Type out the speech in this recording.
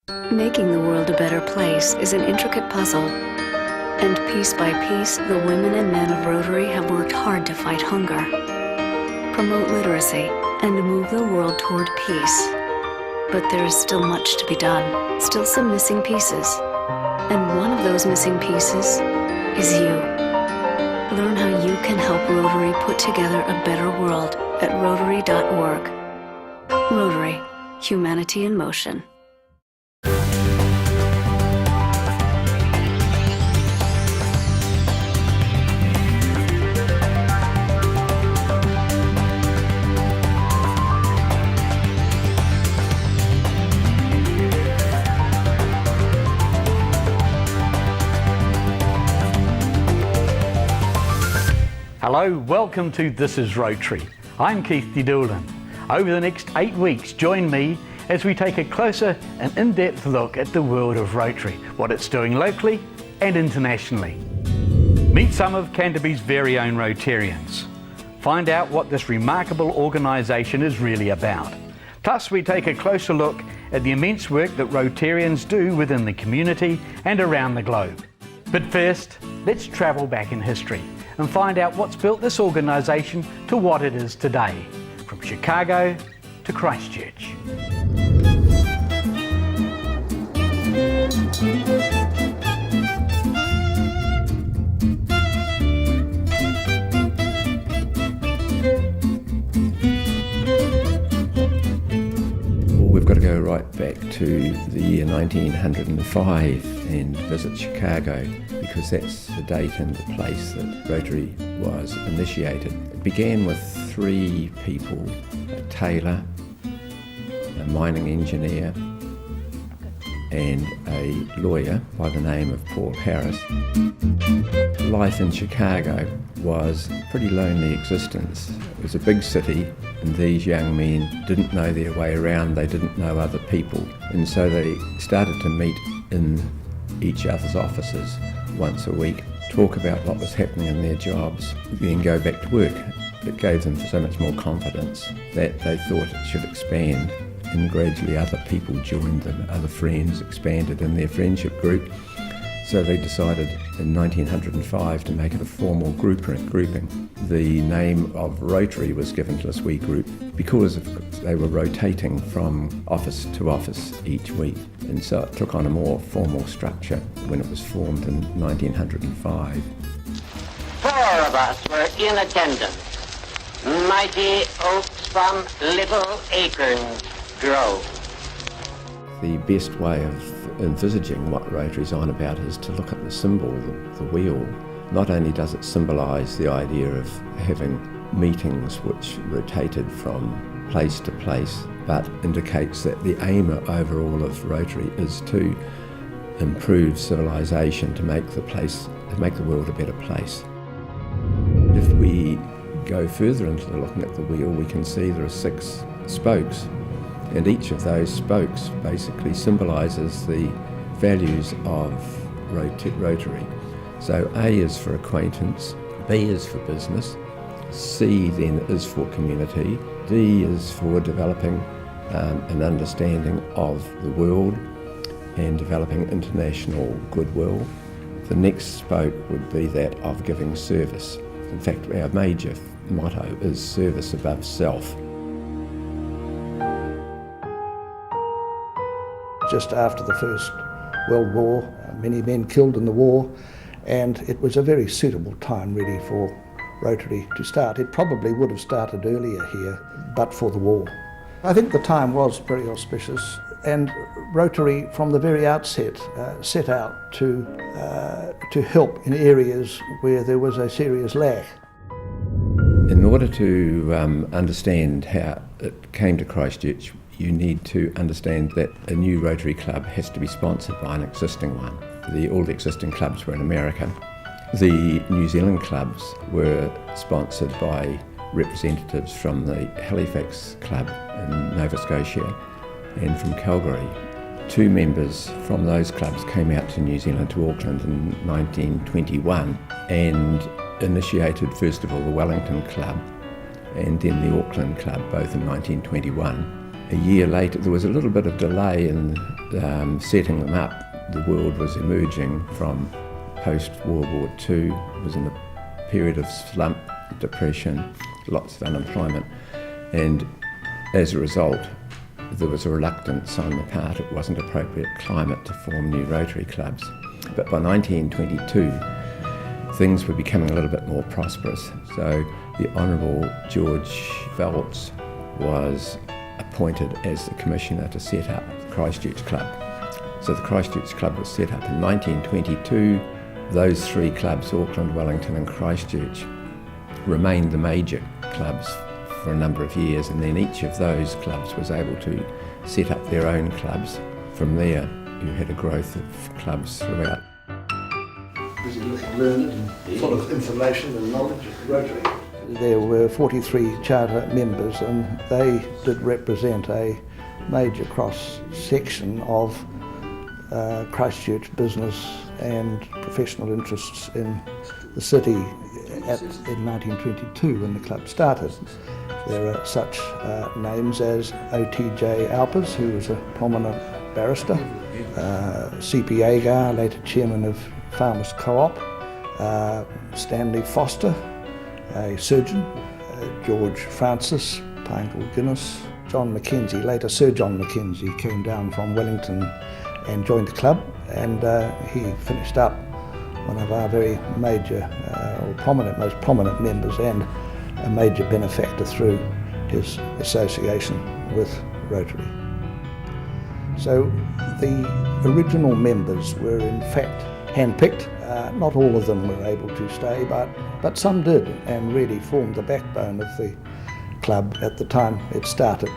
Making the world a better place is an intricate puzzle, and piece by piece, the women and men of Rotary have worked hard to fight hunger, promote literacy, and move the world toward peace. But there is still much to be done, still some missing pieces. And one of those missing pieces is you. Learn how you can help Rotary put together a better world at Rotary.org. Rotary, humanity in motion. Hello, welcome to This Is Rotary. I'm Keith Doolan. Over the next 8 weeks, join me as we take a closer and in-depth look at the world of Rotary, what it's doing locally and internationally. Meet some of Canterbury's very own Rotarians. Find out what this remarkable organisation is really about. Plus, we take a closer look at the immense work that Rotarians do within the community and around the globe. But first, let's travel back in history and find out what's built this organisation to what it is today, from Chicago to Christchurch. We've got to go right back to the year 1905 and visit Chicago, because that's the date and the place that Rotary was initiated. It began with 3 people: a tailor, a mining engineer, and a lawyer by the name of Paul Harris. Life in Chicago was a pretty lonely existence. It was a big city, and these young men didn't know their way around, they didn't know other people, and so they started to meet in each other's offices once a week, talk about what was happening in their jobs, then go back to work. It gave them so much more confidence that they thought it should expand, and gradually other people joined them, other friends expanded in their friendship group. So they decided in 1905 to make it a formal grouping. The name of Rotary was given to this wee group because they were rotating from office to office each week, and so it took on a more formal structure when it was formed in 1905. 4 of us were in attendance. Mighty oaks from little acorns grow. The best way of envisaging what Rotary's on about is to look at the symbol, the wheel. Not only does it symbolise the idea of having meetings which rotated from place to place, but indicates that the aim overall of Rotary is to improve civilization, to make the world a better place. If we go further into looking at the wheel, we can see there are 6 spokes, and each of those spokes basically symbolises the values of Rotary. So A is for acquaintance, B is for business, C then is for community, D is for developing an understanding of the world and developing international goodwill. The next spoke would be that of giving service. In fact, our major motto is service above self. Just after the First World War, many men killed in the war, and it was a very suitable time really for Rotary to start. It probably would have started earlier here, but for the war. I think the time was very auspicious, and Rotary from the very outset set out to help in areas where there was a serious lack. In order to understand how it came to Christchurch, you need to understand that a new Rotary club has to be sponsored by an existing one. All the existing clubs were in America. The New Zealand clubs were sponsored by representatives from the Halifax Club in Nova Scotia and from Calgary. 2 members from those clubs came out to New Zealand, to Auckland in 1921 and initiated first of all the Wellington Club and then the Auckland Club, both in 1921. a year later, there was a little bit of delay in setting them up. The world was emerging from post-World War II. It was in a period of slump, depression, lots of unemployment, and as a result, there was a reluctance on the part. It wasn't appropriate climate to form new Rotary clubs. But by 1922, things were becoming a little bit more prosperous. So the Honourable George Phelps was appointed as the commissioner to set up the Christchurch Club. So the Christchurch Club was set up in 1922. Those three clubs, Auckland, Wellington and Christchurch, remained the major clubs for a number of years, and then each of those clubs was able to set up their own clubs. From there, you had a growth of clubs throughout. Busy looking learned and full of information and knowledge of Rotary. There were 43 charter members, and they did represent a major cross-section of Christchurch business and professional interests in the city in 1922 when the club started. There are such names as O.T.J. Alpers, who was a prominent barrister, C.P. Agar, later chairman of Farmers Co-op, Stanley Foster, a surgeon, George Francis, Pineapple Guinness, John Mackenzie, later Sir John Mackenzie, came down from Wellington and joined the club, and he finished up one of our very major, most prominent members, and a major benefactor through his association with Rotary. So the original members were in fact handpicked. Not all of them were able to stay, but some did, and really formed the backbone of the club at the time it started.